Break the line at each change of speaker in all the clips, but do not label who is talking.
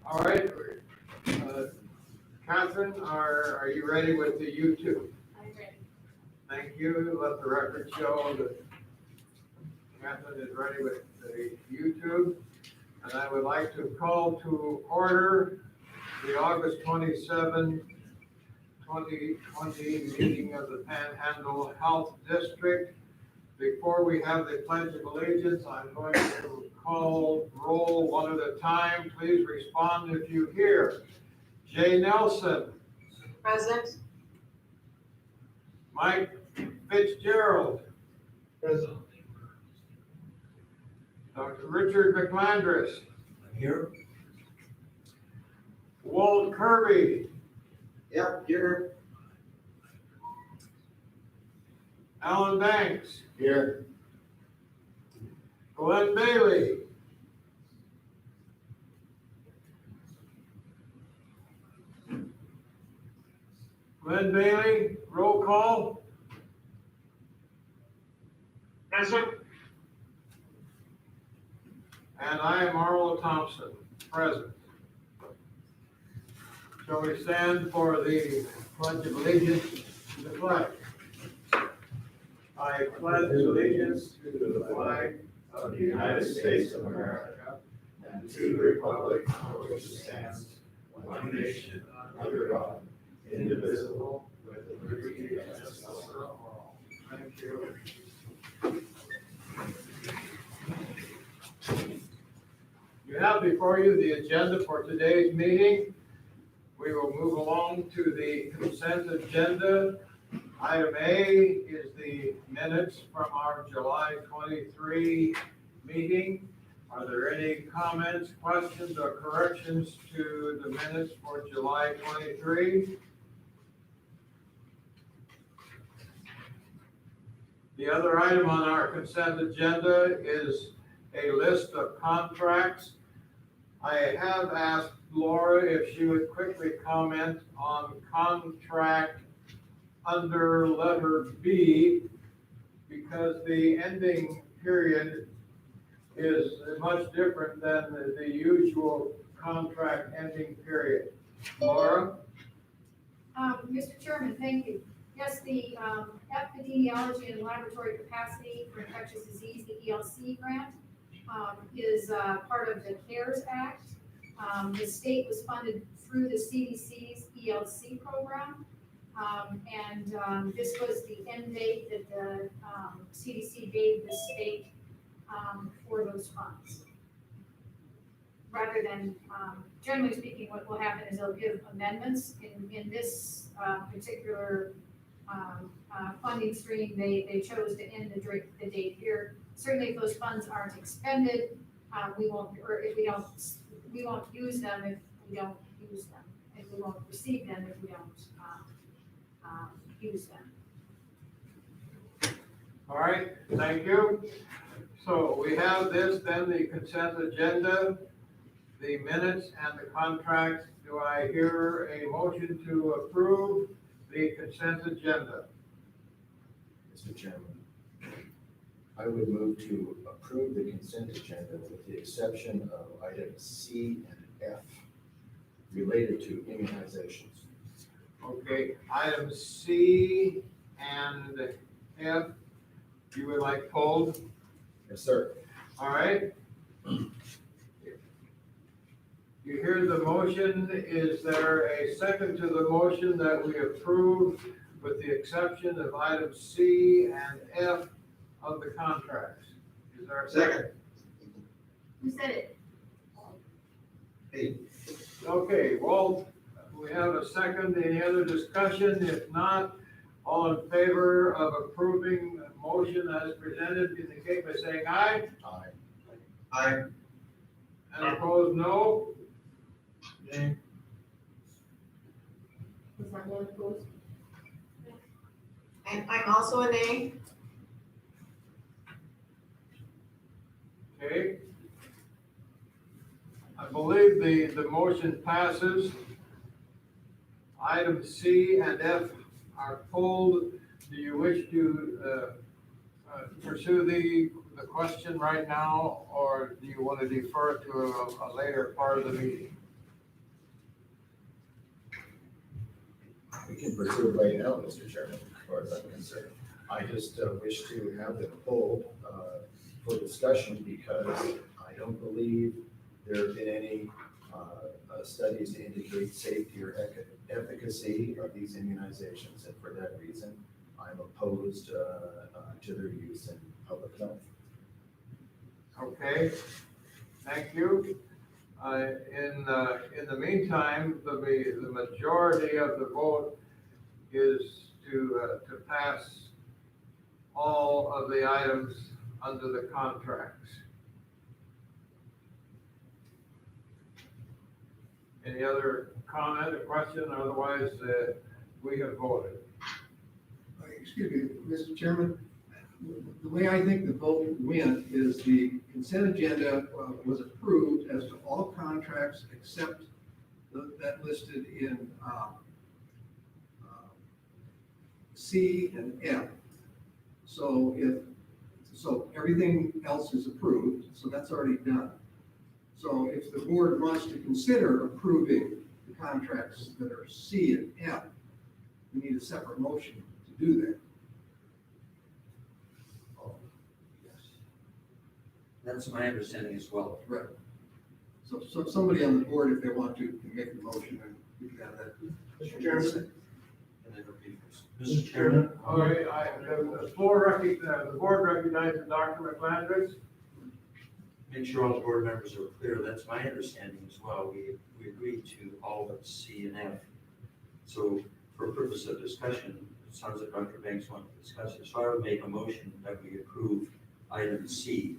All right. Catherine, are you ready with the YouTube?
I'm ready.
Thank you. Let the record show that Catherine is ready with the YouTube. And I would like to call to order the August 27, 2020 meeting of the Panhandle Health District. Before we have the Pledge of Allegiance, I'm going to call roll one at a time. Please respond if you hear. Jay Nelson.
Present.
Mike Fitzgerald.
Present.
Dr. Richard McMandris.
I'm here.
Walt Kirby.
Yep, here.
Alan Banks.
Here.
Glenn Bailey. Glenn Bailey, roll call.
Present.
And I am Arlo Thompson, present. Shall we stand for the Pledge of Allegiance to the flag? I pledge allegiance to the flag
of the United States of America and to the republic for which it stands, one nation, under God, indivisible, with liberty and justice for all.
Thank you. You have before you the agenda for today's meeting. We will move along to the consent agenda. Item A is the minutes from our July 23 meeting. Are there any comments, questions, or corrections to the minutes for July 23? The other item on our consent agenda is a list of contracts. I have asked Laura if she would quickly comment on contract under letter B, because the ending period is much different than the usual contract ending period. Laura?
Mr. Chairman, thank you. Yes, the Epidemiology and Laboratory Capacity for Infectious Disease, the ELC grant, is part of the CARES Act. The state was funded through the CDC's ELC program. And this was the end date that the CDC gave the state for those funds. Rather than, generally speaking, what will happen is they'll give amendments in this particular funding stream. They chose to end the date here. Certainly, if those funds aren't expended, we won't use them if we don't use them. And we won't receive them if we don't use them.
All right, thank you. So we have this, then the consent agenda, the minutes, and the contracts. Do I hear a motion to approve the consent agenda?
Mr. Chairman, I would move to approve the consent agenda with the exception of items C and F related to immunizations.
Okay, items C and F, you would like pulled?
Yes, sir.
All right. You hear the motion. Is there a second to the motion that we approve with the exception of items C and F of the contracts? Is there a second?
Who said it?
Hey.
Okay, Walt, we have a second. Any other discussion? If not, all in favor of approving the motion as presented indicate by saying aye.
Aye.
Aye. And opposed, no.
Nay.
Was that one opposed?
And I'm also a nay.
Okay. I believe the motion passes. Items C and F are pulled. Do you wish to pursue the question right now, or do you want to defer to a later part of the meeting?
We can pursue right now, Mr. Chairman, as far as I'm concerned. I just wish to have them pulled for discussion because I don't believe there have been any studies to indicate safety or efficacy of these immunizations, and for that reason, I'm opposed to their use in public health.
Okay, thank you. In the meantime, the majority of the vote is to pass all of the items under the contracts. Any other comment or question? Otherwise, we have voted.
Excuse me, Mr. Chairman, the way I think the vote went is the consent agenda was approved as to all contracts except that listed in C and F. So everything else is approved, so that's already done. So if the board wants to consider approving the contracts that are C and F, we need a separate motion to do that.
That's my understanding as well.
Right. So somebody on the board, if they want to, can make the motion and we can have that.
Mr. Chairman?
And then repeat first. Mr. Chairman?
All right, the board recognizes Dr. McLandris.
Make sure all the board members are clear, that's my understanding as well. We agreed to all but C and F. So for purpose of discussion, it sounds like Dr. Banks wants to discuss it. So I would make a motion that we approve item C.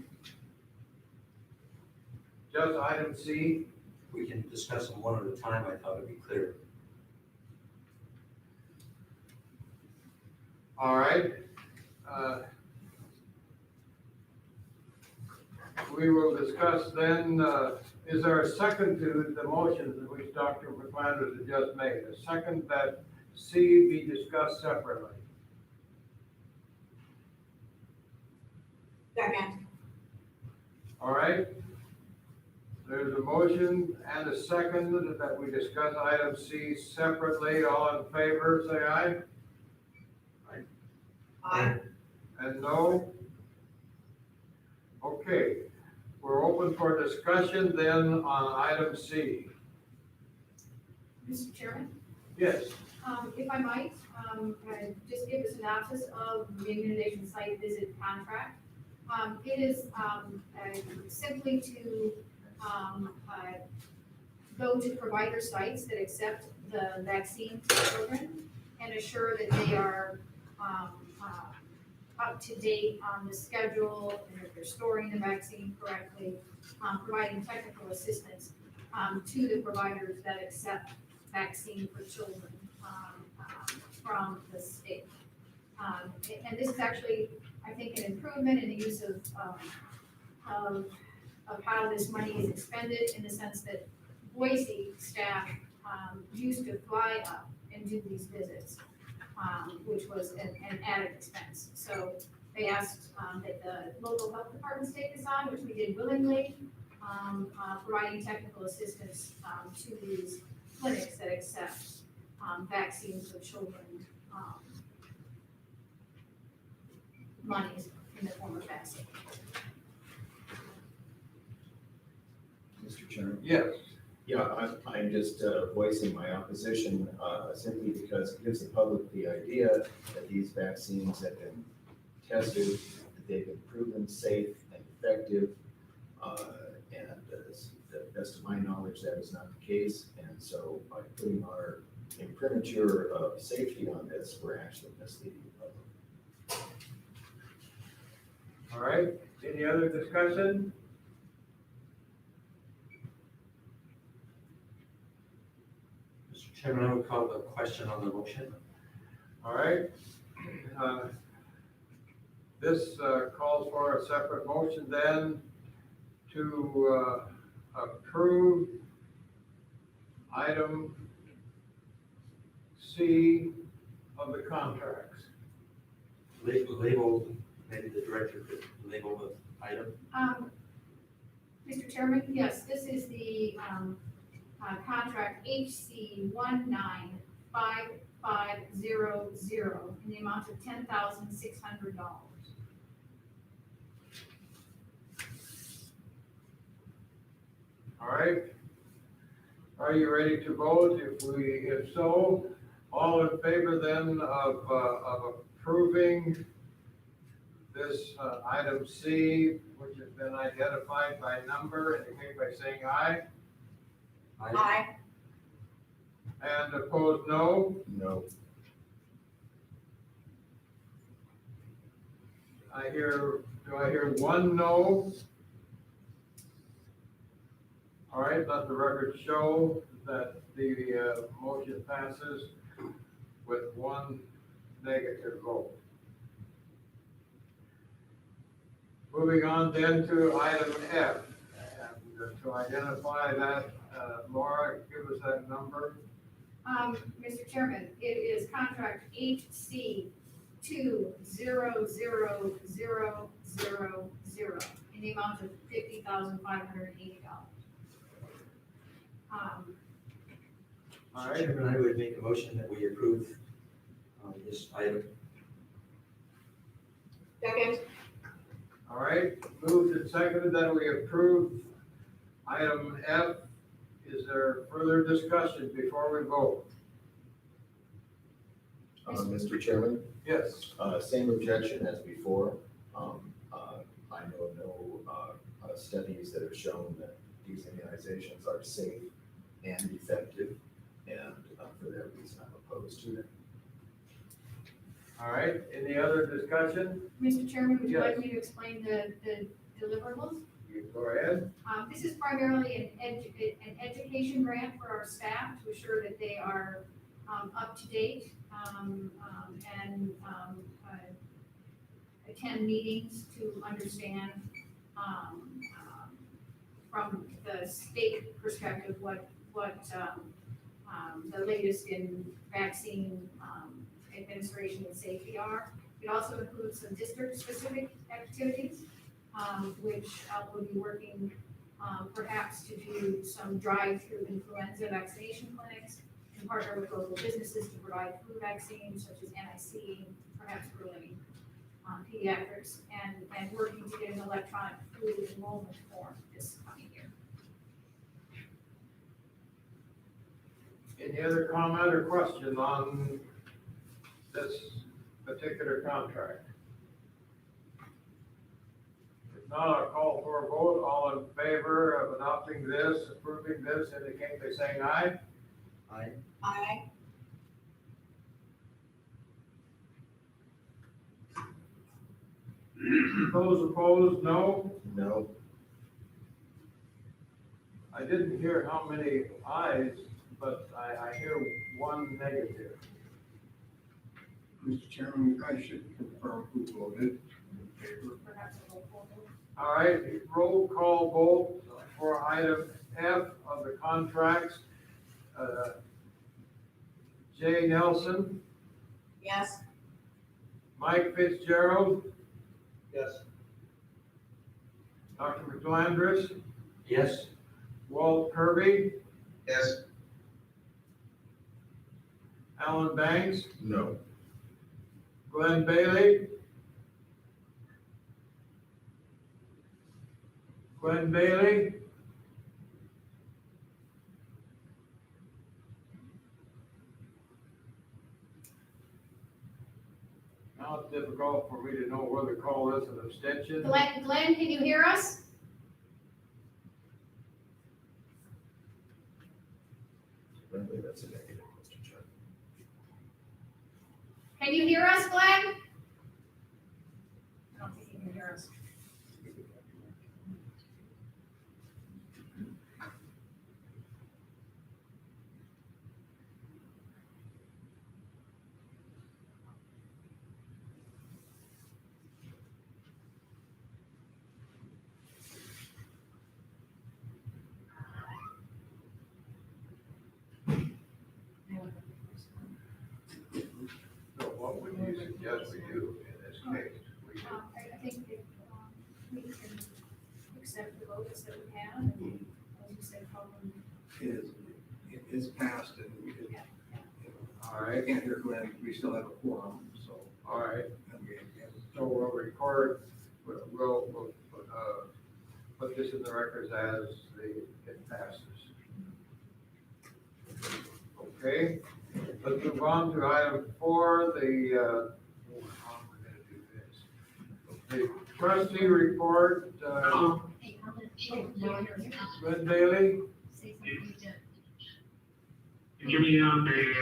Just item C.
We can discuss them one at a time, I thought it'd be clear.
All right. We will discuss then, is there a second to the motions which Dr. McLandris has just made? A second that C be discussed separately?
Second.
All right. There's a motion and a second that we discuss item C separately. All in favor, say aye.
Aye.
And no? Okay, we're open for discussion then on item C.
Mr. Chairman?
Yes,
If I might, just give a synopsis of the immunization site visit contract. It is simply to go to provider sites that accept the vaccine for children and assure that they are up to date on the schedule and if they're storing the vaccine correctly, providing technical assistance to the providers that accept vaccine for children from the state. And this is actually, I think, an improvement in the use of how this money is expended, in the sense that Boise staff used to fly up and do these visits, which was an added expense. So they asked that the local health departments take this on, which we did willingly, providing technical assistance to these clinics that accept vaccines for children, monies in the form of vaccine.
Mr. Chairman?
yes.
Yeah, I'm just voicing my opposition simply because it gives the public the idea that these vaccines have been tested, that they've been proven safe and effective, and to the best of my knowledge, that is not the case. And so by putting our imprimatur of safety on this, we're actually misleading the public.
All right, any other discussion?
Mr. Chairman, I would call the question on the motion.
All right. This calls for a separate motion then to approve item C of the contracts.
Label, maybe the director could label the item.
Mr. Chairman, yes, this is the contract HC 5500 in the amount of $10,600.
All right. Are you ready to vote? If so, all in favor then of approving this item C, which has been identified by number, indicate by saying aye.
Aye.
And opposed, no.
No.
Do I hear one no? All right, let the record show that the motion passes with one negative vote. Moving on then to item F. And to identify that, Laura, give us that number.
Mr. Chairman, it is contract HC 200000 in the amount of $50,580.
All right,
Chairman, I would make a motion that we approve this item.
Second.
all right, moved and seconded that we approve item F. Is there further discussion before we vote?
Mr. Chairman,
Yes.
same objection as before. I know no studies that have shown that these immunizations are safe and effective, and for that reason, I'm opposed to them.
All right, any other discussion?
Mr. Chairman, would you
Yes.
like me to explain the deliverables?
You go ahead.
This is primarily an education grant for our staff to assure that they are up to date and attend meetings to understand from the state perspective what the latest in vaccine administration and safety are. It also includes some district-specific activities, which we'll be working perhaps to do some drive-through influenza vaccination clinics and partner with local businesses to provide flu vaccines such as NIC, perhaps early pediatrics, and working to get an electronic flu enrollment form this coming year.
Any other comment or question on this particular contract? If not, I'll call for a vote. All in favor of adopting this, approving this, indicate by saying aye.
Aye.
Aye.
Those opposed, no.
No.
I didn't hear how many ayes, but I hear one negative.
Mr. Chairman, I should confirm who voted in favor.
Perhaps a roll call vote.
All right, roll call vote for item F of the contracts. Jay Nelson,
Yes.
Mike Fitzgerald,
Yes.
Dr. McGlandris,
Yes.
Walt Kirby,
Yes.
Alan Banks,
No.
Glenn Bailey. Glenn Bailey. Now it's difficult for me to know whether to call this an abstention.
Glenn, can you hear us?
Apparently that's a negative, Mr. Chairman.
Can you hear us, Glenn? I don't think he can hear us.
So what would you suggest we do in this case?
I think that we can accept the votes that we have, and as you said, probably,
It is passed and it,
All right,
Can't hear Glenn, we still have a quorum, so.
all right.
and we-
So we'll record, we'll put this in the records as it passes. Okay, let's move on to item 4, the trustee report,
Hey, I'm gonna, no, I don't hear.
Glenn Bailey.
Say something, Jen.
Give me on the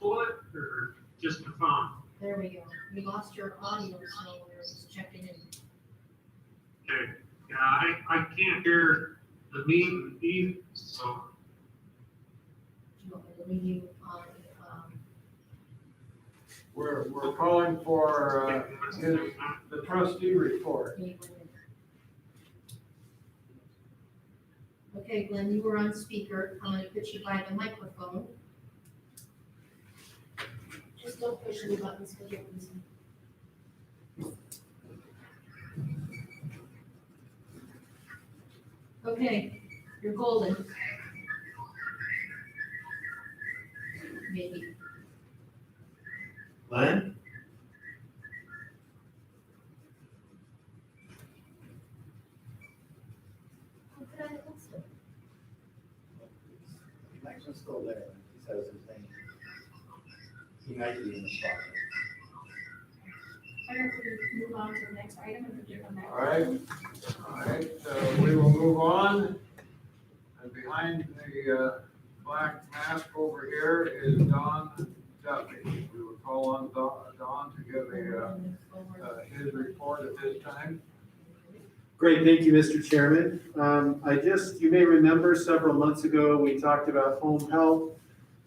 bullet or just the phone?
There we go. We lost your audio, so we're just checking in.
Okay, yeah, I can't hear the me, so,
Do you want me to leave you on,
We're calling for the trustee report.
give me 1 minute. Okay, Glenn, you were on speaker. I'm gonna put you by the microphone. Just don't push any buttons, because you're losing. Okay, you're golden. Maybe.
Glenn?
How could I have lost it?
Connection's still there, he says his name. He might be in the spot.
I don't know if we move on to the next item and we come back.
All right, we will move on. And behind the black mask over here is Don Duffy. We will call on Don to give his report at this time.
Great, thank you, Mr. Chairman. You may remember several months ago, we talked about home health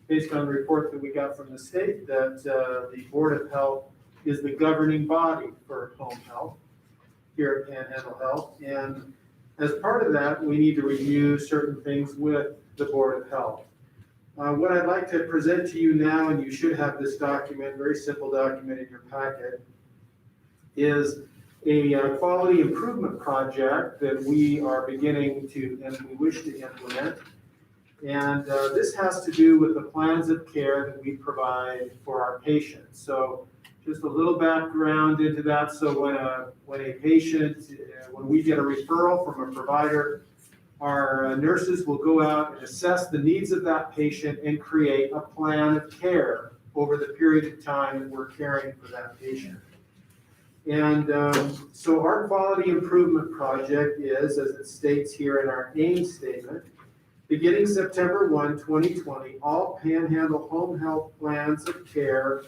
based on the report that we got from the state that the Board of Health is the governing body for home health here at Panhandle Health. And as part of that, we need to review certain things with the Board of Health. What I'd like to present to you now, and you should have this document, very simple document in your packet, is a quality improvement project that we are beginning to, and we wish to implement. And this has to do with the plans of care that we provide for our patients. So just a little background into that. So when a patient, when we get a referral from a provider, our nurses will go out and assess the needs of that patient and create a plan of care over the period of time that we're caring for that patient. And so our quality improvement project is, as it states here in our aim statement, beginning September 1, 2020, all Panhandle home health plans of care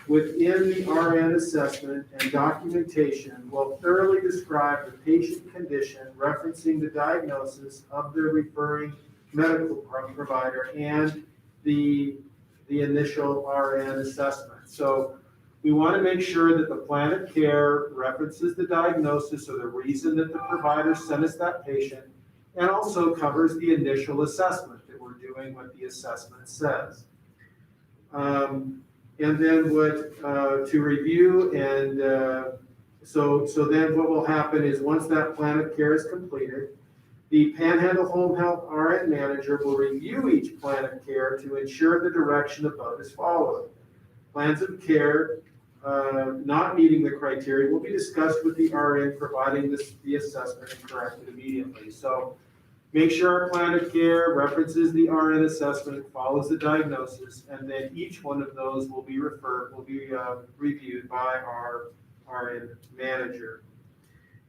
within the RN assessment and documentation will thoroughly describe the patient condition, referencing the diagnosis of the referring medical provider and the initial RN assessment. So we want to make sure that the plan of care references the diagnosis or the reason that the provider sent us that patient, and also covers the initial assessment that we're doing what the assessment says. And then to review and so then what will happen is once that plan of care is completed, the Panhandle Home Health RN manager will review each plan of care to ensure the direction above is followed. Plans of care not meeting the criteria will be discussed with the RN, providing the assessment and corrected immediately. So make sure our plan of care references the RN assessment, follows the diagnosis, and then each one of those will be reviewed by our RN manager.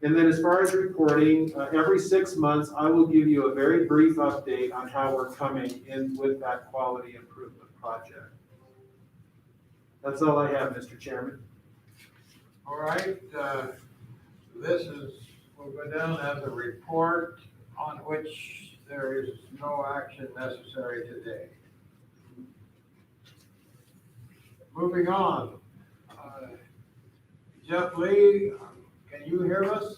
And then as far as reporting, every 6 months, I will give you a very brief update on how we're coming in with that quality improvement project. That's all I have, Mr. Chairman.
All right, will go down as a report on which there is no action necessary today. Moving on. Jeff Lee, can you hear us?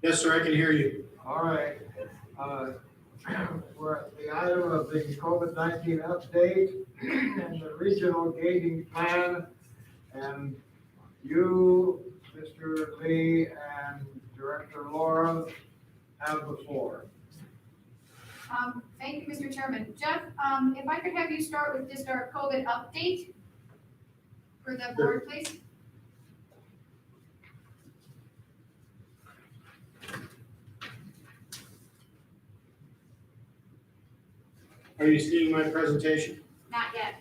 Yes, sir, I can hear you.
All right. We're at the item of the COVID-19 update and the regional gating plan. And you, Mr. Lee, and Director Laura have the floor.
Thank you, Mr. Chairman. Jeff, if I could have you start with just our COVID update for the board, please?
Are you seeing my presentation?
Not yet.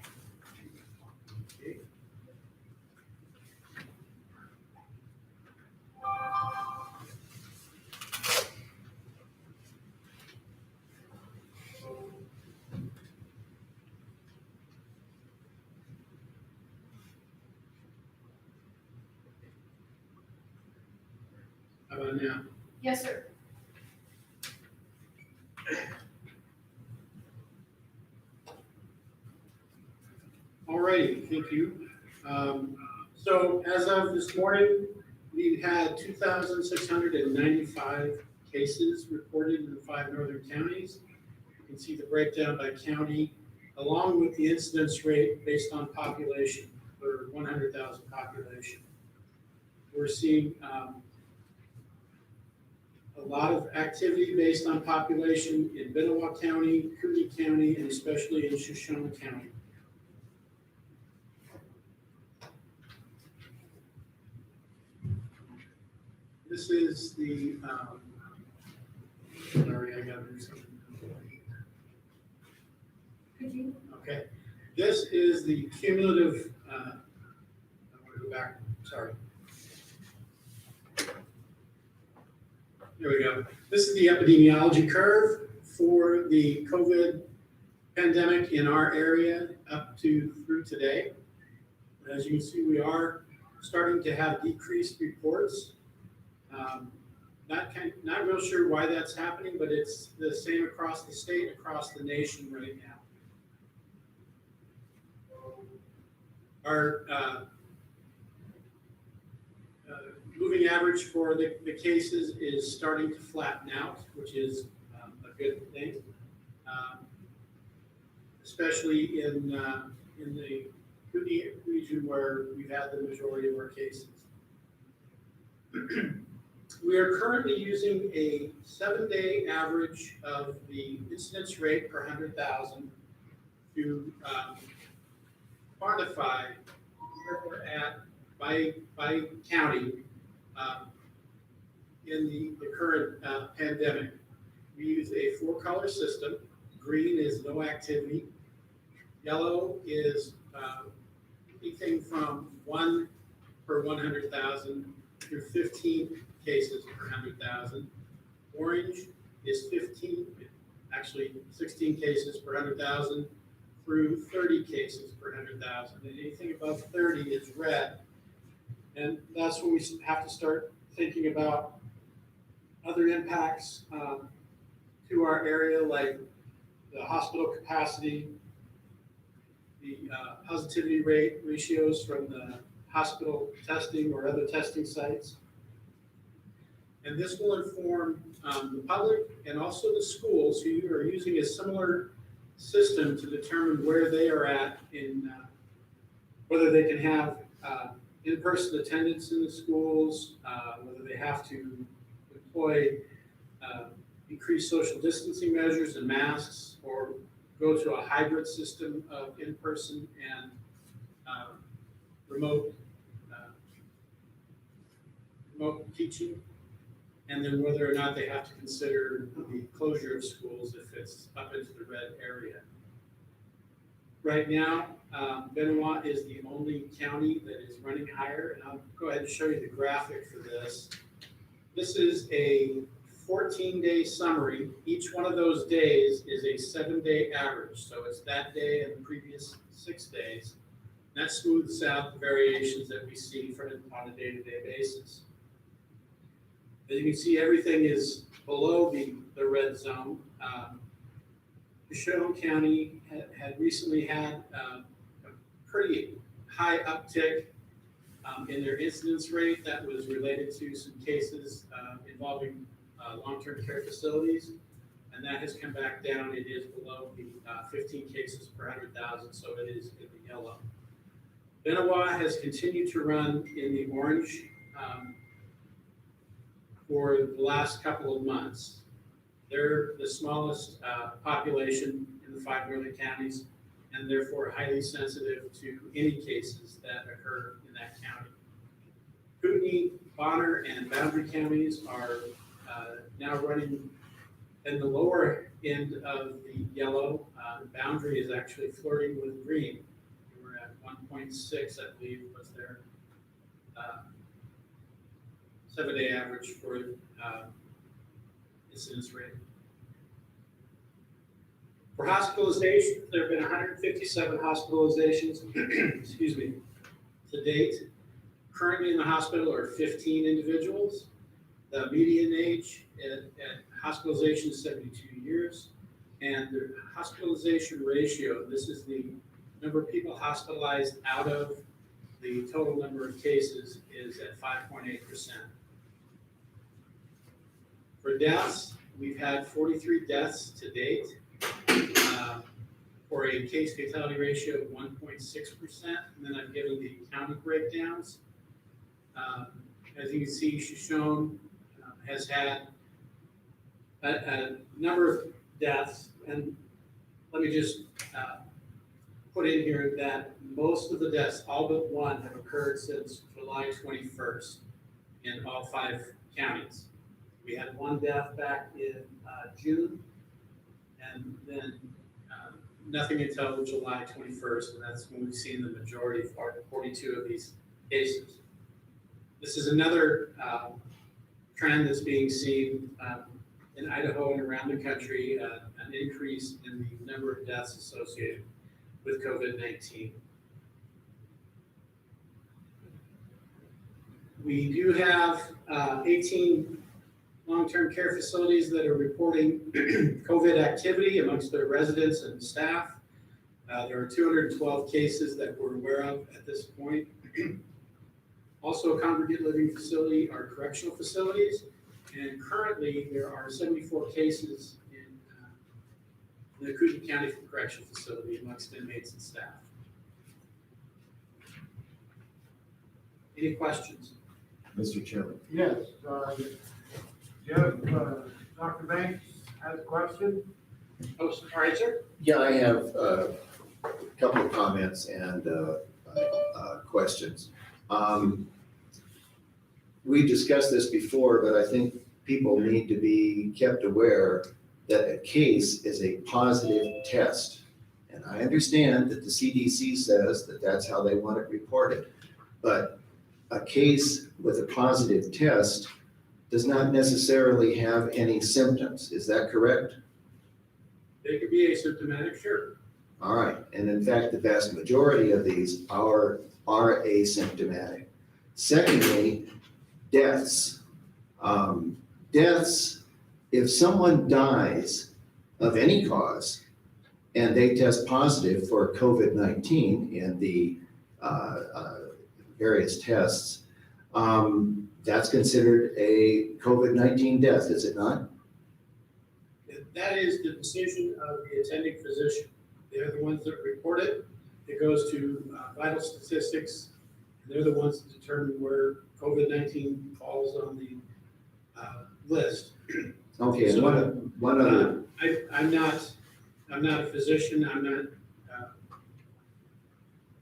How about now?
Yes, sir.
All righty, thank you. So as of this morning, we've had 2,695 cases reported in the 5 northern counties. You can see the breakdown by county, along with the incidence rate based on population, or 100,000 population. We're seeing a lot of activity based on population in Benoit County, Cooney County, and especially in Shoshone County. This is the, sorry, I gotta do something.
Could you?
Okay, this is the cumulative, I want to go back, sorry. Here we go. This is the epidemiology curve for the COVID pandemic in our area up to through today. As you can see, we are starting to have decreased reports. Not real sure why that's happening, but it's the same across the state, across the nation right now. Our moving average for the cases is starting to flatten out, which is a good thing, especially in the Cooney region where we've had the majority of our cases. We are currently using a 7-day average of the incidence rate per 100,000 to quantify where we're at by county in the current pandemic. We use a 4-color system. Green is no activity. Yellow is anything from 1 per 100,000 through 15 cases per 100,000. Orange is 16 cases per 100,000 through 30 cases per 100,000. And anything above 30 is red. And that's when we have to start thinking about other impacts to our area, like the hospital capacity, the positivity rate ratios from the hospital testing or other testing sites. And this will inform the public and also the schools who are using a similar system to determine where they are at in whether they can have in-person attendance in the schools, whether they have to employ increased social distancing measures and masks, or go to a hybrid system of in-person and remote teaching, and then whether or not they have to consider the closure of schools if it's up into the red area. Right now, Benoit is the only county that is running higher, and I'll go ahead and show you the graphic for this. This is a 14-day summary. Each one of those days is a 7-day average, so it's that day and the previous 6 days. That smooths out the variations that we see on a day-to-day basis. As you can see, everything is below the red zone. Shoshone County had recently had a pretty high uptick in their incidence rate that was related to some cases involving long-term care facilities, and that has come back down. It is below the 15 cases per 100,000, so it is in the yellow. Benoit has continued to run in the orange for the last couple of months. They're the smallest population in the 5 northern counties, and therefore highly sensitive to any cases that occur in that county. Kootenai, Bonner, and Boundary counties are now running in the lower end of the yellow. Boundary is actually flirting with green. We're at 1.6, I believe, was their 7-day average for incidence rate. For hospitalizations, there have been 157 hospitalizations, excuse me, to date. Currently in the hospital are 15 individuals. The median age at hospitalization is 72 years. And the hospitalization ratio, this is the number of people hospitalized out of the total number of cases, is at 5.8%. For deaths, we've had 43 deaths to date, for a case fatality ratio of 1.6%. And then I've given the county breakdowns. As you can see, Shoshone has had a number of deaths, and let me just put in here that most of the deaths, all but one, have occurred since July 21st in all 5 counties. We had 1 death back in June, and then nothing until July 21st, and that's when we've seen the majority, 42 of these cases. This is another trend that's being seen in Idaho and around the country, an increase in the number of deaths associated with COVID-19. We do have 18 long-term care facilities that are reporting COVID activity amongst their residents and staff. There are 212 cases that we're aware of at this point. Also, a congregate living facility are correctional facilities, and currently there are 74 cases in the Kootenai County Correctional Facility amongst inmates and staff. Any questions?
Mr. Chairman.
Yes, Jeff, Dr. Banks has a question?
Oh, all right, sir.
Yeah, I have a couple of comments and questions. We discussed this before, but I think people need to be kept aware that a case is a positive test. And I understand that the CDC says that that's how they want it reported. But a case with a positive test does not necessarily have any symptoms. Is that correct?
They could be asymptomatic, sure.
All right, and in fact, the vast majority of these are asymptomatic. Secondly, deaths. Deaths, if someone dies of any cause and they test positive for COVID-19 in the various tests, that's considered a COVID-19 death, is it not?
That is the decision of the attending physician. They're the ones that report it. It goes to vital statistics. And they're the ones that determine where COVID-19 falls on the list.
Okay, and
So,
one other.
I'm not a physician. I'm not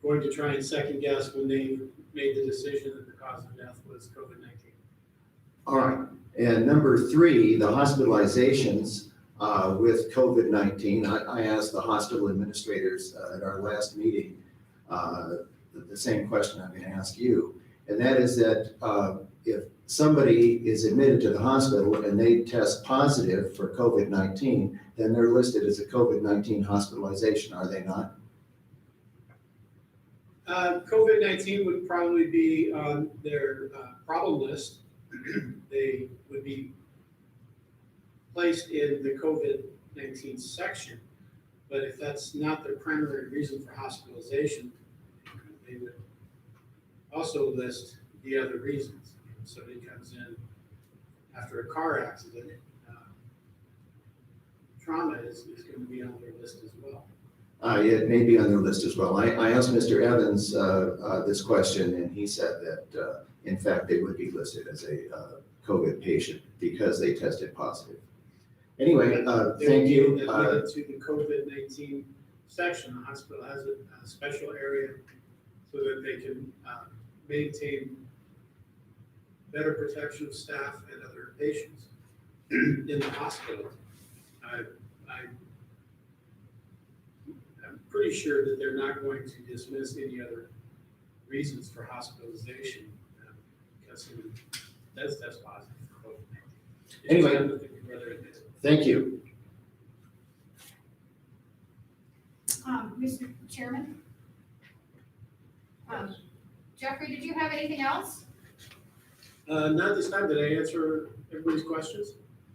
going to try and second guess when they made the decision that the cause of death was COVID-19.
All right, and number 3, the hospitalizations with COVID-19. I asked the hospital administrators at our last meeting the same question I'm going to ask you, and that is that if somebody is admitted to the hospital and they test positive for COVID-19, then they're listed as a COVID-19 hospitalization, are they not?
COVID-19 would probably be on their problem list. They would be placed in the COVID-19 section, but if that's not their primary reason for hospitalization, they would also list the other reasons. If somebody comes in after a car accident, trauma is going to be on their list as well.
It may be on their list as well. I asked Mr. Evans this question, and he said that, in fact, they would be listed as a COVID patient because they tested positive. Anyway, thank you.
Related to the COVID-19 section, the hospital has a special area so that they can maintain better protection of staff and other patients in the hospital. I'm pretty sure that they're not going to dismiss any other reasons for hospitalization because someone does test positive for COVID-19.
Anyway.
Rather admit it.
Thank you.
Mr. Chairman? Jeffrey, did you have anything else?
Not this time. Did I answer everybody's questions?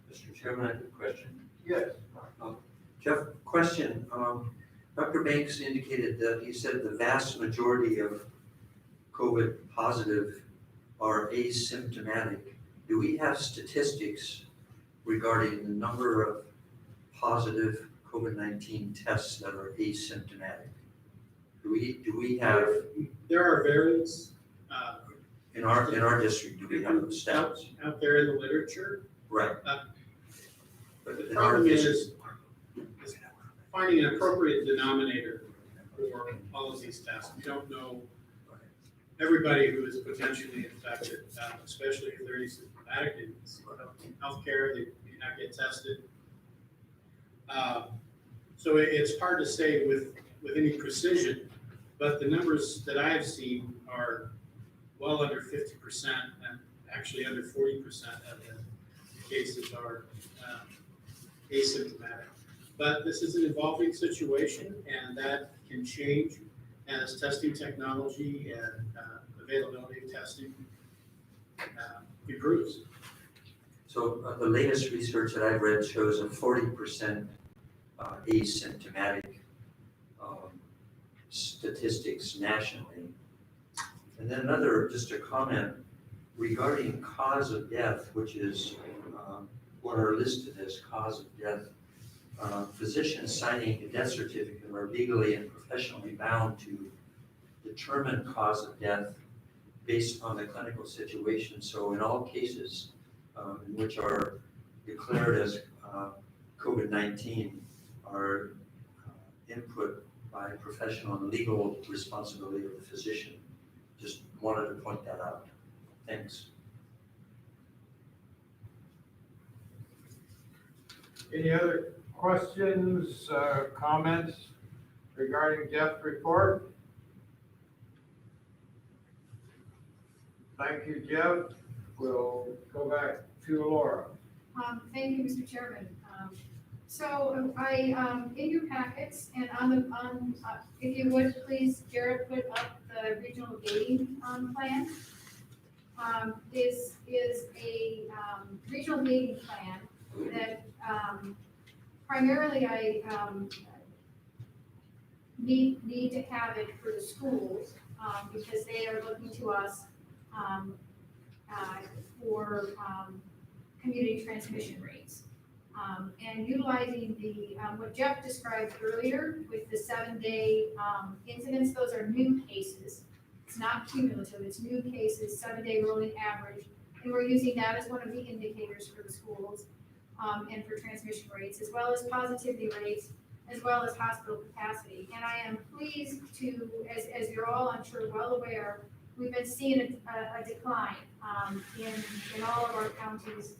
Mr. Chairman, I have a question.
Yes.
Jeff, question, Dr. Banks indicated that he said the vast majority of COVID positive are asymptomatic. Do we have statistics regarding the number of positive COVID-19 tests that are asymptomatic? Do we have,
There are variants
in our district, do we have those stats?
out there in the literature.
Right.
But the
In our
problem
district.
is finding an appropriate denominator for all of these tests. We don't know everybody who is potentially infected, especially if they're asymptomatic in healthcare, they may not get tested. So it's hard to say with any precision, but the numbers that I've seen are well under 50% and actually under 40% of the cases are asymptomatic. But this is an evolving situation and that can change as testing technology and availability of testing improves.
So the latest research that I've read shows a 40% asymptomatic statistics nationally. And then just a comment regarding cause of death, which is what are listed as cause of death. Physicians signing a death certificate are legally and professionally bound to determine cause of death based on the clinical situation. So in all cases in which are declared as COVID-19 are input by professional and legal responsibility of the physician. Just wanted to point that out. Thanks.
Any other questions, comments regarding Jeff's report? Thank you, Jeff. We'll go back to Laura.
Thank you, Mr. Chairman. So in your packets and if you would please, Jared, put up the regional gating plan. This is a regional gating plan that primarily I need to have it for the schools because they are looking to us for community transmission rates. And utilizing the what Jeff described earlier with the 7-day incidents, those are new cases. It's not cumulative, it's new cases, 7-day rolling average. And we're using that as one of the indicators for the schools and for transmission rates, as well as positivity rates, as well as hospital capacity. And I am pleased to, as you're all, I'm sure, well aware, we've been seeing a decline in all of our counties,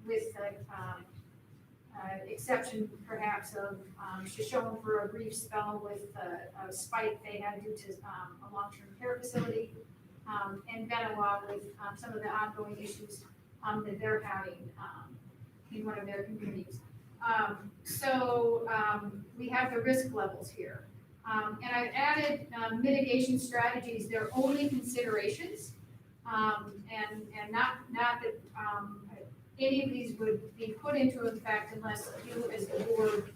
with the exception perhaps of Shoshone for a brief spell with a spike they had due to a long-term care facility, and Benawa with some of the ongoing issues that they're having in one of their communities. So we have the risk levels here. And I've added mitigation strategies. They're only considerations, and not that any of these would be put into effect unless you as the board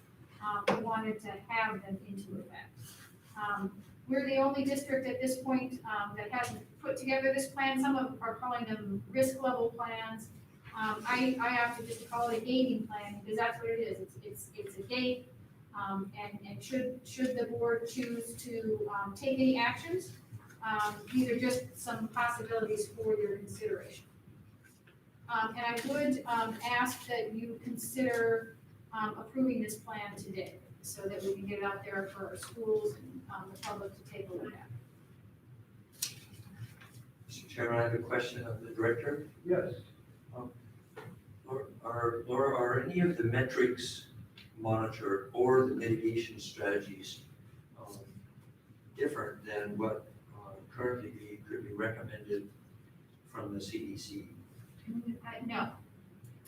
wanted to have them into effect. We're the only district at this point that hasn't put together this plan. Some are calling them risk level plans. I have to just call it a gating plan because that's what it is. It's a gate. And should the board choose to take any actions, these are just some possibilities for your consideration. And I would ask that you consider approving this plan today, so that we can get it out there for our schools and the public to take a look at.
Mr. Chairman, I have a question of the director.
Yes.
Laura, are any of the metrics monitored or the mitigation strategies different than what currently could be recommended from the CDC?
No.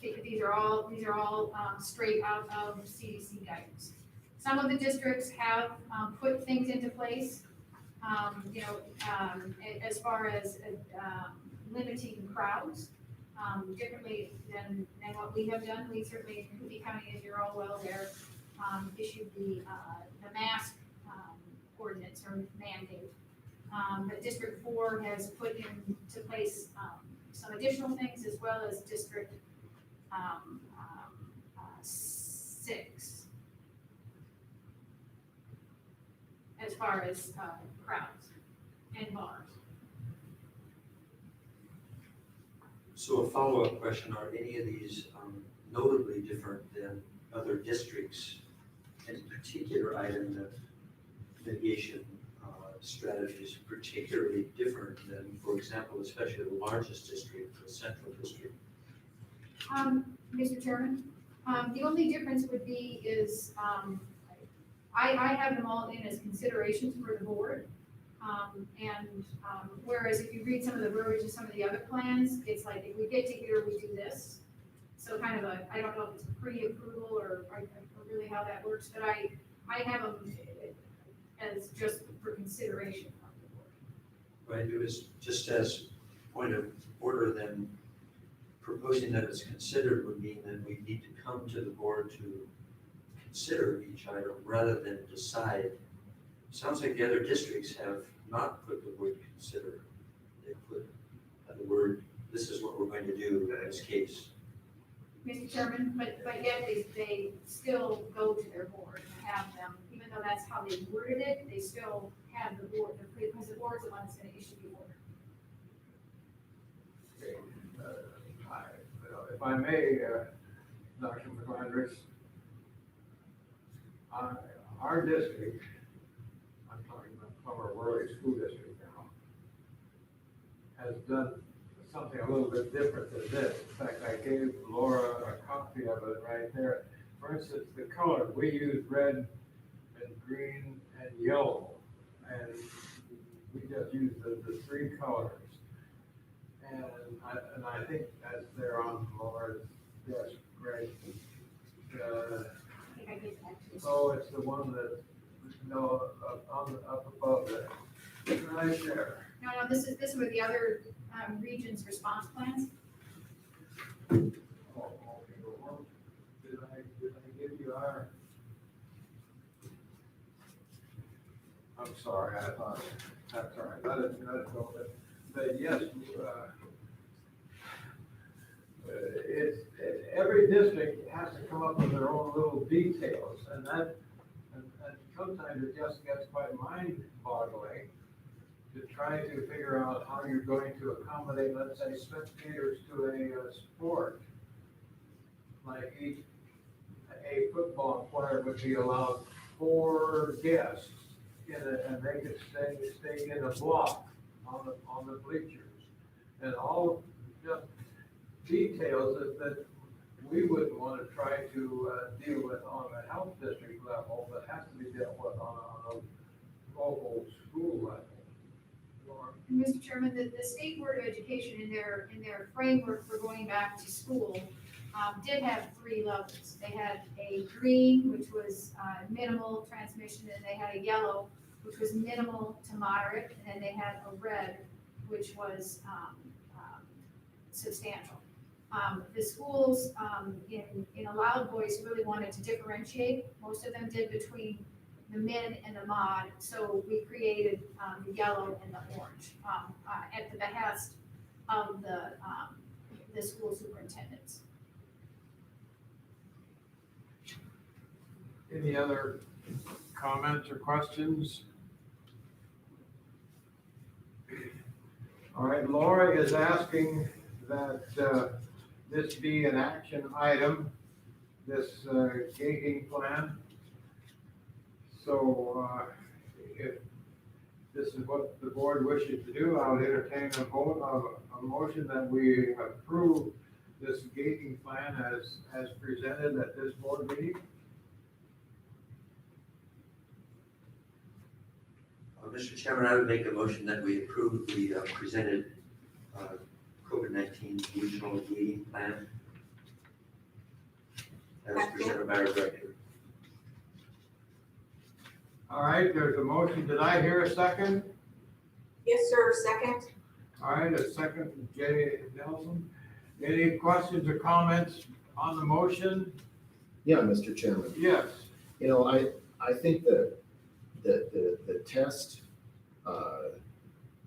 These are all straight out of CDC guidance. Some of the districts have put things into place, as far as limiting crowds, differently than what we have done. We certainly, in Cooley County, as you're all well aware, issued the mask ordinance or mandate. But District 4 has put into place some additional things, as well as District 6, as far as crowds and bars.
So a follow-up question, are any of these notably different than other districts? Any particular item of mitigation strategies particularly different than, for example, especially the largest district, the central district?
Mr. Chairman, the only difference would be is, I have them all in as considerations for the board. Whereas if you read some of the verbiage of some of the other plans, it's like, if we get to here, we do this. So kind of I don't know if it's pre-approval or really how that works, but I have them as just for consideration of the board.
Right, it was just as point of order, then proposing that it's considered would mean that we need to come to the board to consider each item rather than decide. Sounds like the other districts have not put the word consider. They put the word, this is what we're going to do in this case.
Mr. Chairman, but yet they still go to their board and have them, even though that's how they worded it, they still have the board, because the board's the one that's gonna issue the order.
If I may, Dr. McClandress, our district, I'm talking about Plummer Worley School District now, has done something a little bit different than this. In fact, I gave Laura a copy of it right there. For instance, the color, we use red and green and yellow, and we just use the three colors. And I think as they're on Laura's desk, great.
I think I gave that to you.
Oh, it's the one that, no, up above there. Right there.
No, this were the other region's response plans.
Oh, okay, well, did I give you our? I'm sorry, I thought, that's all right, let it go, but yes, every district has to come up with their own little details, and sometimes it just gets quite mind-boggling to try to figure out how you're going to accommodate, let's say, spectators to a sport. Like a football player would be allowed 4 guests and they could stay in a block on the bleachers. And all just details that we wouldn't want to try to deal with on a health district level, but has to be dealt with on a local school level.
Mr. Chairman, the State Board of Education in their framework for going back to school did have 3 levels. They had a green, which was minimal transmission, and they had a yellow, which was minimal to moderate, and then they had a red, which was substantial. The schools in a loud voice really wanted to differentiate. Most of them did between the min and the mod, so we created the yellow and the orange at the behest of the school superintendents.
Any other comments or questions? All right, Laura is asking that this be an action item, this gating plan. So if this is what the board wishes to do, I'll entertain a vote of a motion that we approve this gating plan as presented at this board meeting.
Mr. Chairman, I would make a motion that we approve the presented COVID-19 regional gating plan as presented by our director.
All right, there's a motion. Did I hear a second?
Yes, sir, second.
All right, a second from Jay Nelson. Any questions or comments on the motion?
Yeah, Mr. Chairman.
Yes.
You know, I think that the test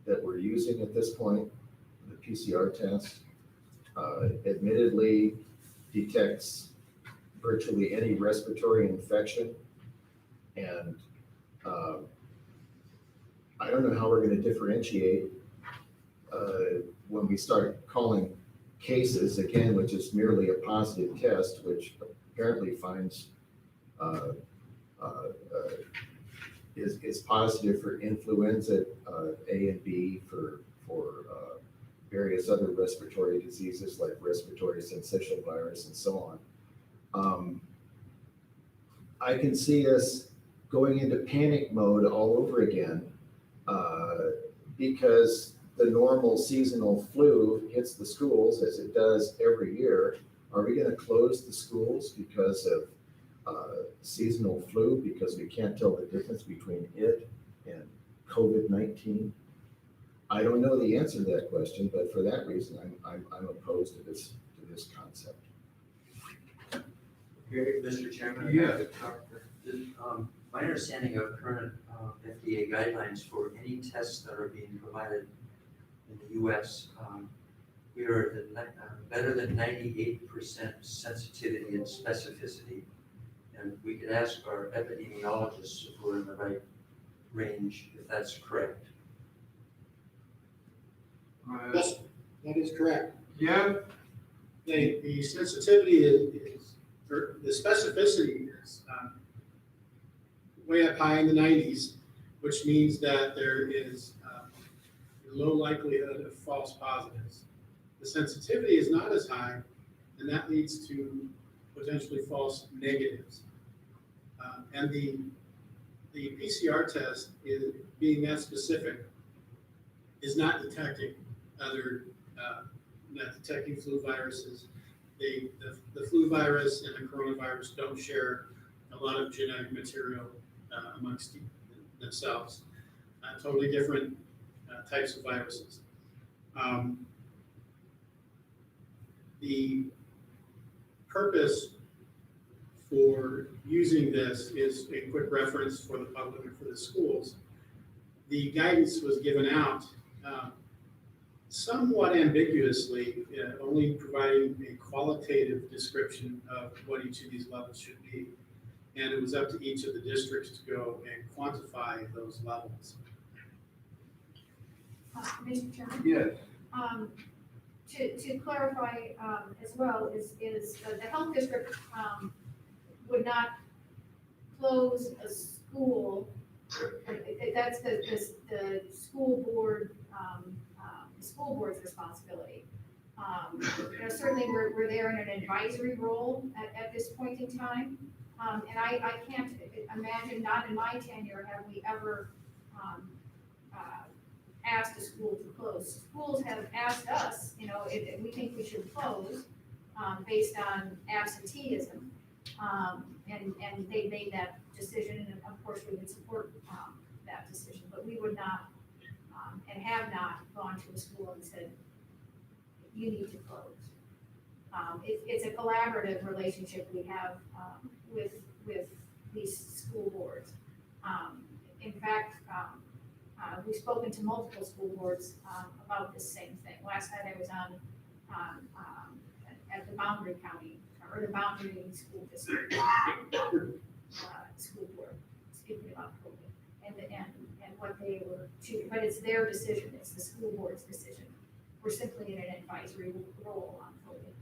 that we're using at this point, the PCR test, admittedly detects virtually any respiratory infection. And I don't know how we're going to differentiate when we start calling cases, again, which is merely a positive test, which apparently finds is positive for influenza A and B, for various other respiratory diseases like respiratory syncytial virus and so on. I can see us going into panic mode all over again because the normal seasonal flu hits the schools as it does every year. Are we going to close the schools because of seasonal flu, because we can't tell the difference between it and COVID-19? I don't know the answer to that question, but for that reason, I'm opposed to this concept.
Okay.
Mr. Chairman?
Yes.
My understanding of current FDA guidelines for any tests that are being provided in the U.S., we are at better than 98% sensitivity and specificity. And we could ask our epidemiologists if we're in the right range, if that's correct.
Yes, that is correct.
Yeah,
The sensitivity is, or the specificity is way up high in the 90s, which means that there is a low likelihood of false positives. The sensitivity is not as high, and that leads to potentially false negatives. And the PCR test, is being that specific, is not detecting not detecting flu viruses. The flu virus and the coronavirus don't share a lot of genetic material amongst themselves. Totally different types of viruses. The purpose for using this is a quick reference for the public and for the schools. The guidance was given out somewhat ambiguously, only providing a qualitative description of what each of these levels should be. And it was up to each of the districts to go and quantify those levels.
Mr. Chairman?
yes.
To clarify as well, is the health district would not close a school. That's the school board, the school board's responsibility. Certainly we're there in an advisory role at this point in time. And I can't imagine, not in my tenure, have we ever asked a school to close. Schools have asked us, if we think we should close based on absenteeism. And they made that decision, and of course we would support that decision, but we would not and have not gone to a school and said, you need to close. It's a collaborative relationship we have with these school boards. In fact, we've spoken to multiple school boards about this same thing. Last night I was on at the Boundary County, or the Boundary School District school board, speaking about COVID and what they were choosing. But it's their decision, it's the school board's decision. We're simply in an advisory role on COVID.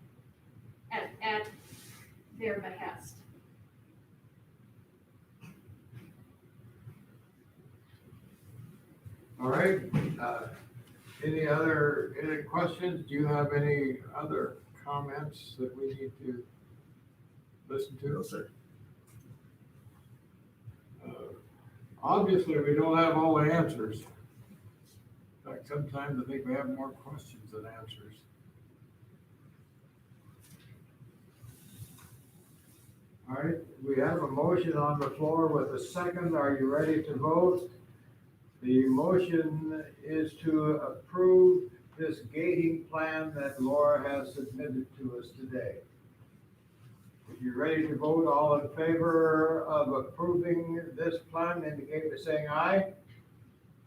at their behest.
All right, any questions? Do you have any other comments that we need to listen to?
No, sir.
Obviously, we don't have all the answers. In fact, sometimes I think we have more questions than answers. All right, we have a motion on the floor with a second. Are you ready to vote? The motion is to approve this gating plan that Laura has submitted to us today. If you're ready to vote, all in favor of approving this plan, indicate by saying aye.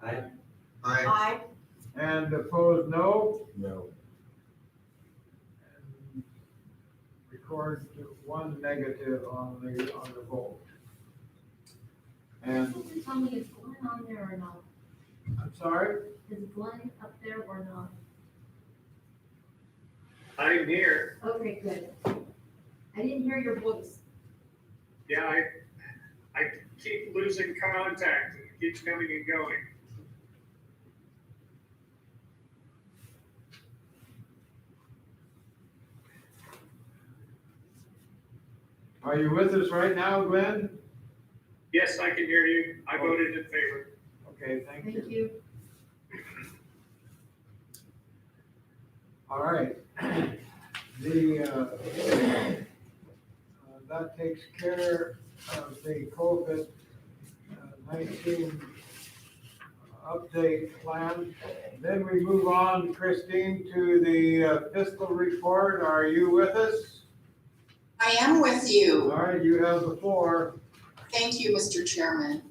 Aye.
Aye.
And opposed, no.
No.
And record one negative on the vote. And,
Can you tell me, is Glenn on there or not?
I'm sorry?
Is Glenn up there or not?
I'm here.
Okay, good. I didn't hear your voice.
Yeah, I keep losing contact. It keeps coming and going.
Are you with us right now, Glenn?
Yes, I can hear you. I voted in favor.
Okay, thank you.
Thank you.
All right. That takes care of the COVID-19 update plan. Then we move on, Christine, to the fiscal report. Are you with us?
I am with you.
All right, you have the floor.
Thank you, Mr. Chairman.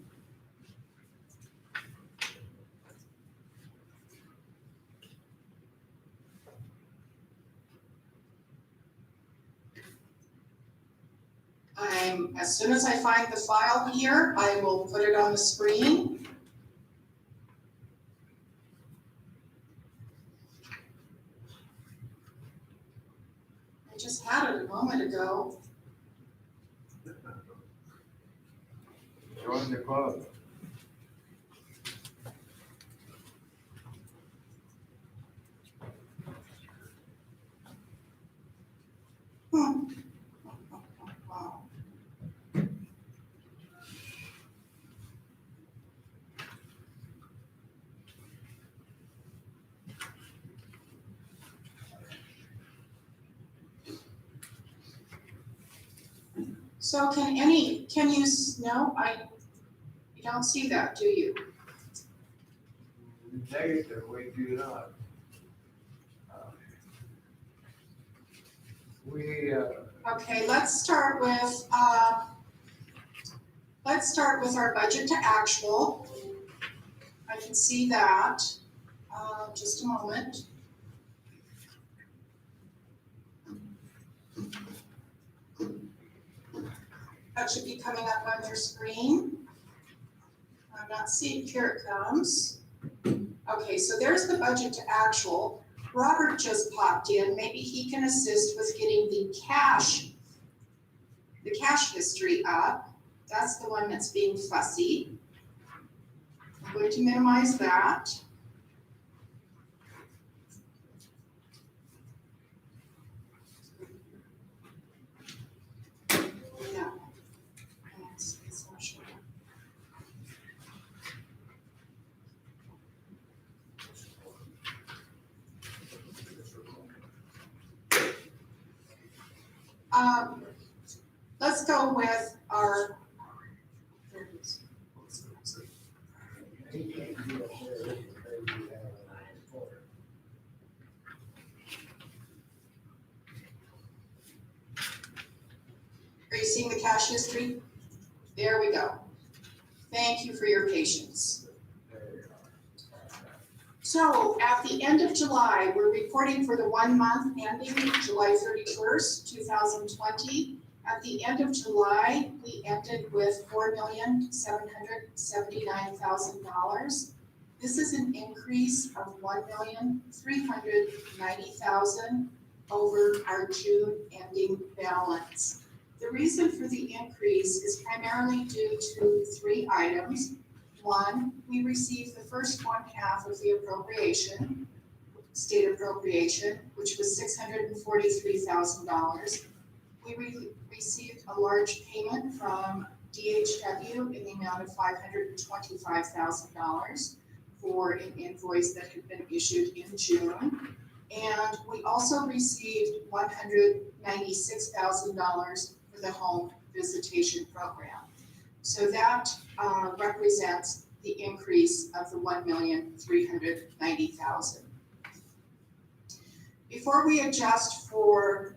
As soon as I find the file here, I will put it on the screen. I just had it a moment ago.
Join the club.
Wow. So you don't see that, do you?
Negative, we do not.
Okay, let's start with our budget to actual. I can see that, just a moment. That should be coming up on your screen. I'm not seeing, here it comes. Okay, so there's the budget to actual. Robert just popped in, maybe he can assist with getting the cash history up. That's the one that's being fussy. I'm going to minimize that. No, it's not showing. Let's go with our. Are you seeing the cash history? There we go. Thank you for your patience. So at the end of July, we're reporting for the 1 month ending July 31st, 2020. At the end of July, we ended with $4,779,000. This is an increase of $1,390,000 over our June ending balance. The reason for the increase is primarily due to 3 items. One, we received the first 1/2 of the appropriation, state appropriation, which was $643,000. We received a large payment from DHW in the amount of $525,000 for an invoice that had been issued in June. And we also received $196,000 for the home visitation program. So that represents the increase of the $1,390,000. Before we adjust for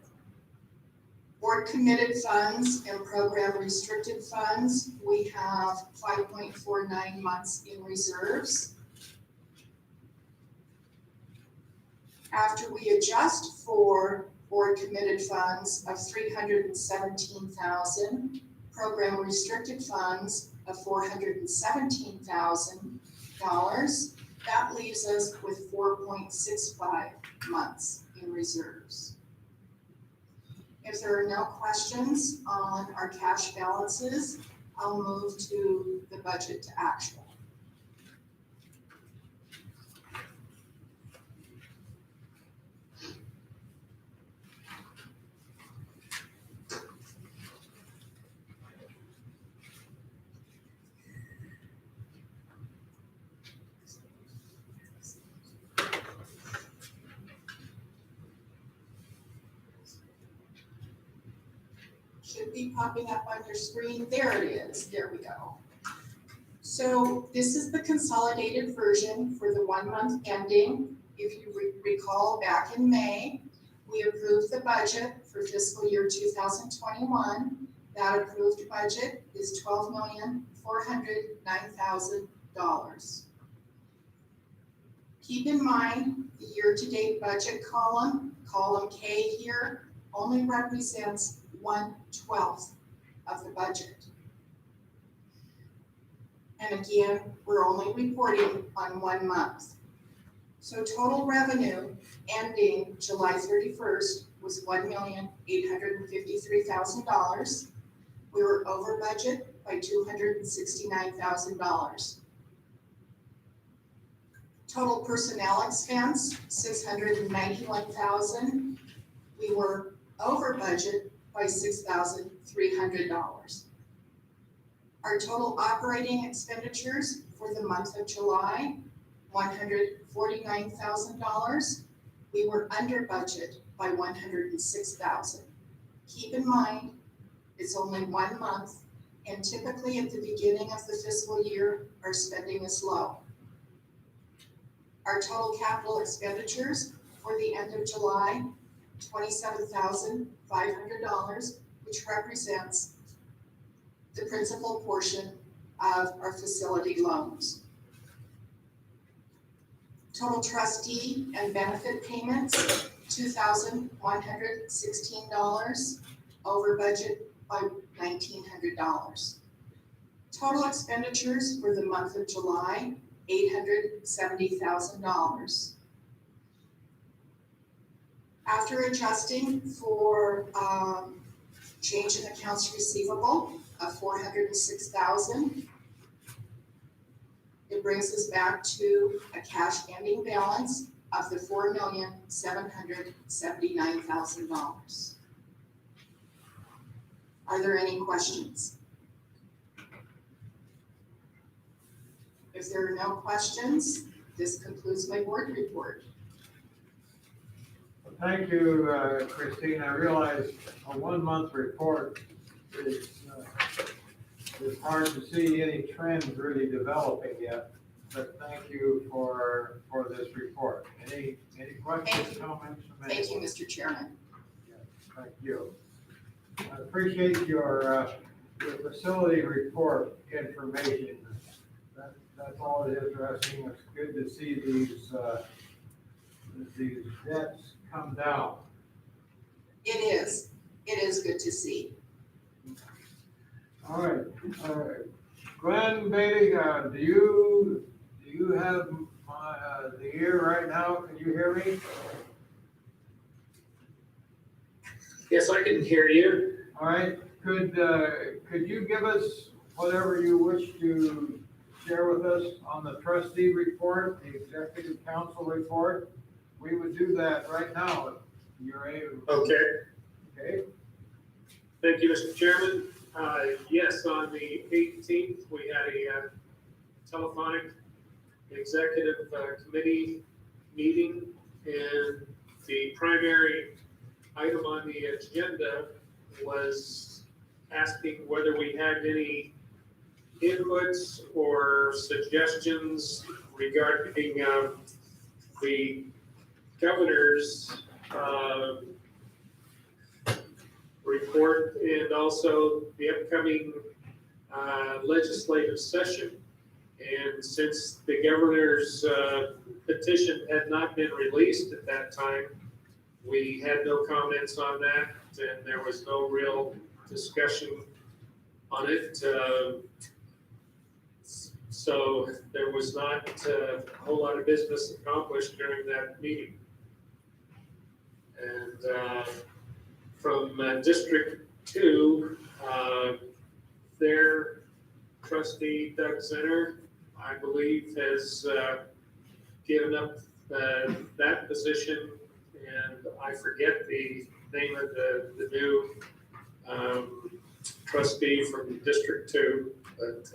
board committed funds and program restricted funds, we have 5.49 months in reserves. After we adjust for board committed funds of $317,000, program restricted funds of $417,000, that leaves us with 4.65 months in reserves. If there are no questions on our cash balances, I'll move to the budget to actual. Should be popping up on your screen. There it is. There we go. So this is the consolidated version for the 1 month ending. If you recall, back in May, we approved the budget for fiscal year 2021. That approved budget is $12,409,000. Keep in mind the year-to-date budget column K here, only represents 1/12 of the budget. And again, we're only reporting on 1 month. So total revenue ending July 31st was $1,853,000. We were over budget by $269,000. Total personnel expense, $691,000. We were over budget by $6,300. Our total operating expenditures for the month of July, $149,000. We were under budget by $106,000. Keep in mind, it's only 1 month, and typically at the beginning of the fiscal year, our spending is low. Our total capital expenditures for the end of July, $27,500, which represents the principal portion of our facility loans. Total trustee and benefit payments, $2,116, over budget by $1,900. Total expenditures for the month of July, $870,000. After adjusting for change in accounts receivable of $406,000, it brings us back to a cash ending balance of the $4,779,000. Are there any questions? If there are no questions, this concludes my board report.
Thank you, Christine. I realize a 1 month report is hard to see any trends really developing yet, but thank you for this report. Any questions, comments? from
Thank you,
anyone?
Mr. Chairman.
Thank you. I appreciate your facility report information. That's all interesting. It's good to see these debts come down.
It is good to see.
All right. Glenn Bailey, do you have the ear right now? Can you hear me?
Yes, I can hear you.
All right, could you give us whatever you wish to share with us on the trustee report, the executive council report? We would do that right now if you're able.
Okay.
Okay,
Thank you, Mr. Chairman. Yes, on the 18th, we had a telephonic executive committee meeting, and the primary item on the agenda was asking whether we had any inputs or suggestions regarding the governor's report and also the upcoming legislative session. And since the governor's petition had not been released at that time, we had no comments on that, and there was no real discussion on it. So there was not a whole lot of business accomplished during that meeting. And from District 2, their trustee, Doug Zenner, I believe, has given up that position, and I forget the name of the new trustee from District 2, but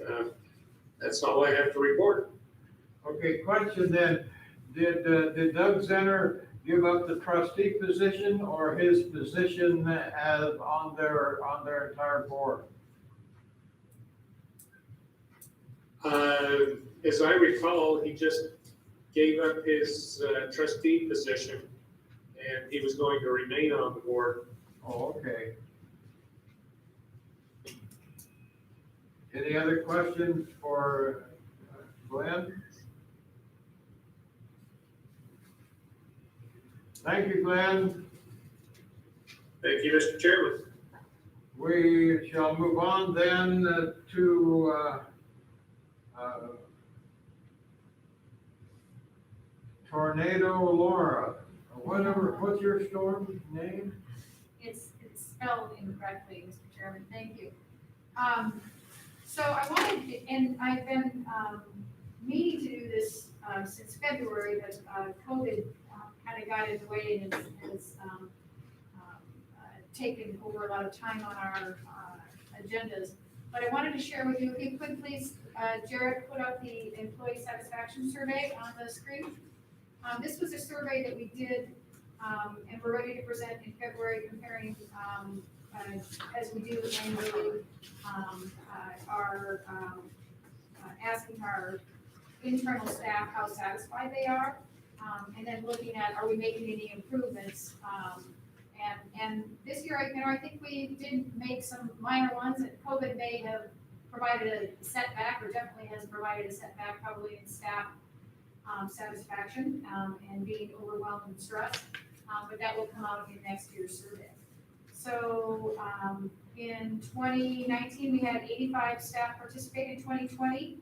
that's all I have to report.
okay, question then, did Doug Zenner give up the trustee position or his position as on their entire board?
As I recall, he just gave up his trustee position, and he was going to remain on the board.
Oh, okay. Any other questions for Glenn? Thank you, Glenn.
Thank you, Mr. Chairman.
We shall move on then to Tornado Laura. What's your storm name?
It's spelled incorrectly, Mr. Chairman, thank you. So I wanted, and I've been meaning to do this since February, but COVID kind of got in the way and has taken over a lot of time on our agendas. But I wanted to share with you, if you could please, Jared, put up the employee satisfaction survey on the screen. This was a survey that we did, and we're ready to present in February, comparing, as we do annually, asking our internal staff how satisfied they are, and then looking at, are we making any improvements? And this year, I think we did make some minor ones, and COVID may have provided a setback, or definitely has provided a setback, probably in staff satisfaction, and being overwhelmed and stressed, but that will come out in next year's survey. So in 2019, we had 85 staff participate. In 2020,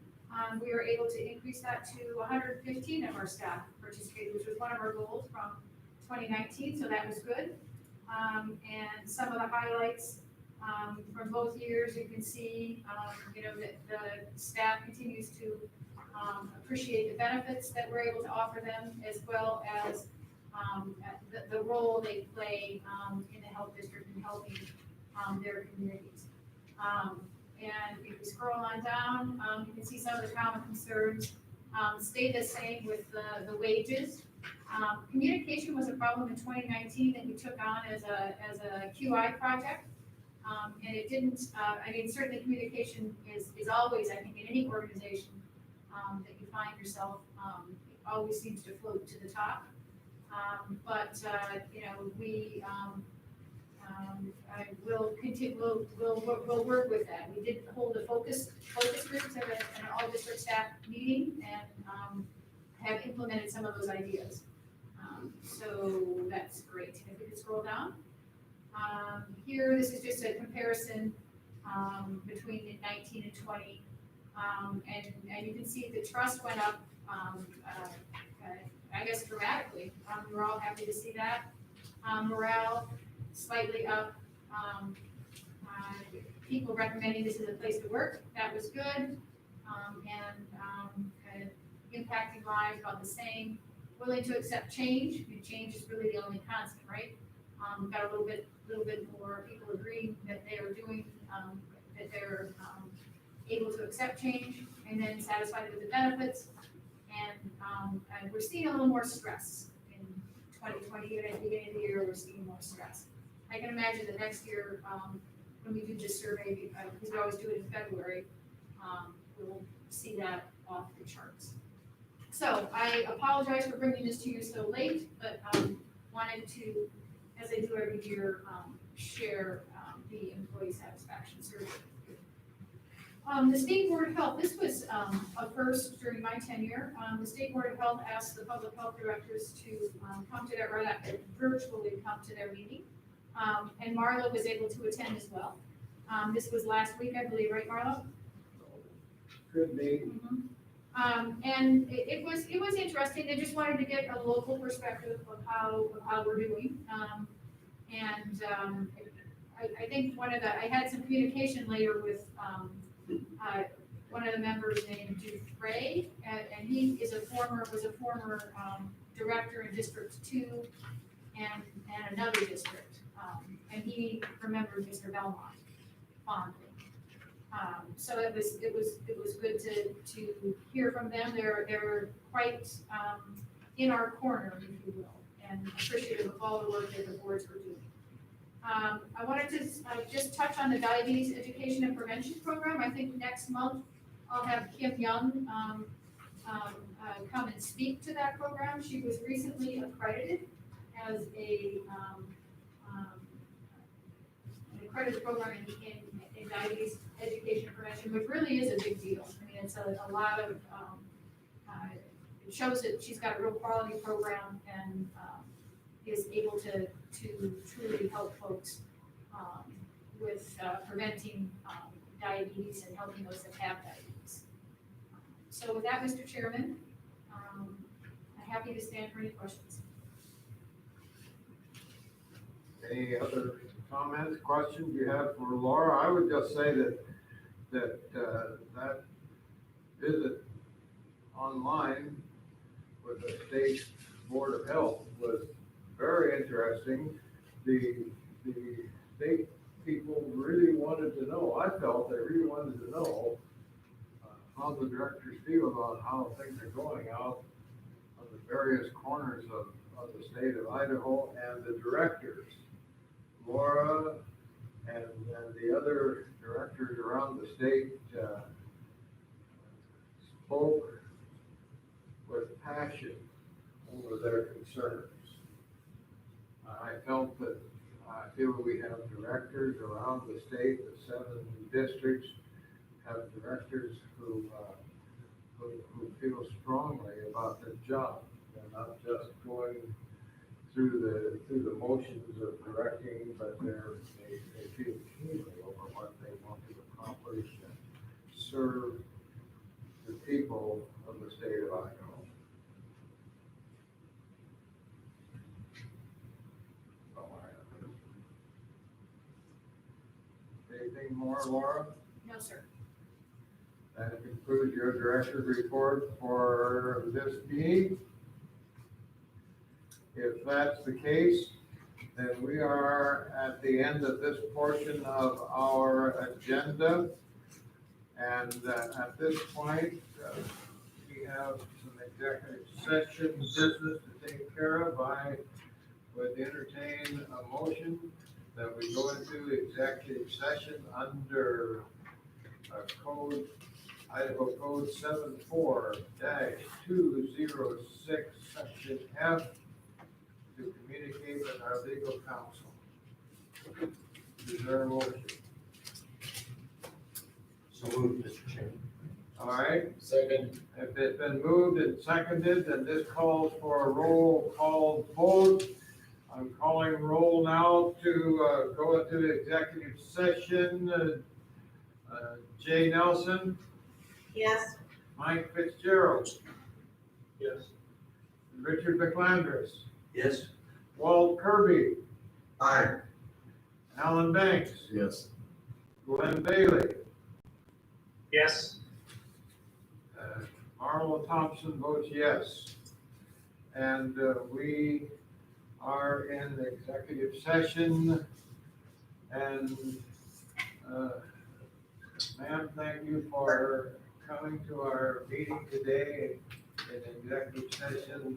we were able to increase that to 115 of our staff participated, which was one of our goals from 2019, so that was good. And some of the highlights from both years, you can see, that the staff continues to appreciate the benefits that we're able to offer them, as well as the role they play in the health district and helping their communities. And if we scroll on down, you can see some of the common concerns stay the same with the wages. Communication was a problem in 2019 that we took on as a QI project. And it didn't, certainly communication is always, I think, in any organization that you find yourself, it always seems to float to the top. But we will continue, we'll work with that. We did hold a focus groups at an all district staff meeting, and have implemented some of those ideas. So that's great. If we could scroll down. Here, this is just a comparison between 19 and 20. And you can see the trust went up, I guess dramatically. We're all happy to see that. Morale slightly up. People recommending this is a place to work, that was good. Kind of impacting lives about the same. Willing to accept change, I mean, change is really the only constant, right? Got a little bit more people agreeing that they are doing, that they're able to accept change, and then satisfied with the benefits. And we're seeing a little more stress in 2020, and at the beginning of the year, we're seeing more stress. I can imagine that next year, when we do this survey, because we always do it in February, we'll see that off the charts. So I apologize for bringing this to you so late, but wanted to, as I do every year, share the employee satisfaction survey. The State Board of Health, this was a first during my tenure. The State Board of Health asked the public health directors to come to their, or virtually come to their meeting. And Marla was able to attend as well. This was last week, I believe, right, Marla?
Could be.
And it was interesting. They just wanted to get a local perspective of how we're doing. I think I had some communication later with one of the members named Dufresne, and he was a former director in District 2 and another district. And he remembered Mr. Belmont fondly. So it was good to hear from them. They're quite in our corner, if you will, and appreciative of all the work that the boards were doing. I wanted to just touch on the diabetes education and prevention program. I think next month I'll have Kim Young come and speak to that program. She was recently accredited as an accredited program in diabetes education and prevention, which really is a big deal. I mean, it's a lot of, it shows that she's got a real quality program and is able to truly help folks with preventing diabetes and helping those that have diabetes. So with that, Mr. Chairman, I'm happy to stand for any questions.
Any other comments, questions you have for Laura? I would just say that visit online with the State Board of Health was very interesting. The state people really wanted to know, I felt they really wanted to know how the directors feel about how things are going out on the various corners of the state of Idaho, and the directors, Laura and the other directors around the state spoke with passion over their concerns. I felt that, I feel we have directors around the state, the 7 districts have directors who feel strongly about their job. They're not just going through the motions of directing, but they feel keenly over what they want to accomplish and serve the people of the state of Idaho. Anything more, Laura?
No, sir.
That concludes your director's report for this meeting. If that's the case, then we are at the end of this portion of our agenda. And at this point, we have some executive session business to take care of. I would entertain a motion that we go into executive session under Idaho Code 74-206, Section F, to communicate with our legal counsel. Is there a motion?
So moved, Mr. Chairman.
All right,
Second.
if it's been moved and seconded, then this calls for a roll call vote. I'm calling roll now to go into executive session. Jay Nelson,
Yes.
Mike Fitzgerald,
Yes.
Richard McLandris,
Yes?
Walt Kirby,
Aye.
Alan Banks,
Yes.
Glenn Bailey,
Yes.
Marlo Thompson votes yes. And we are in executive session. And ma'am, thank you for coming to our meeting today in executive session.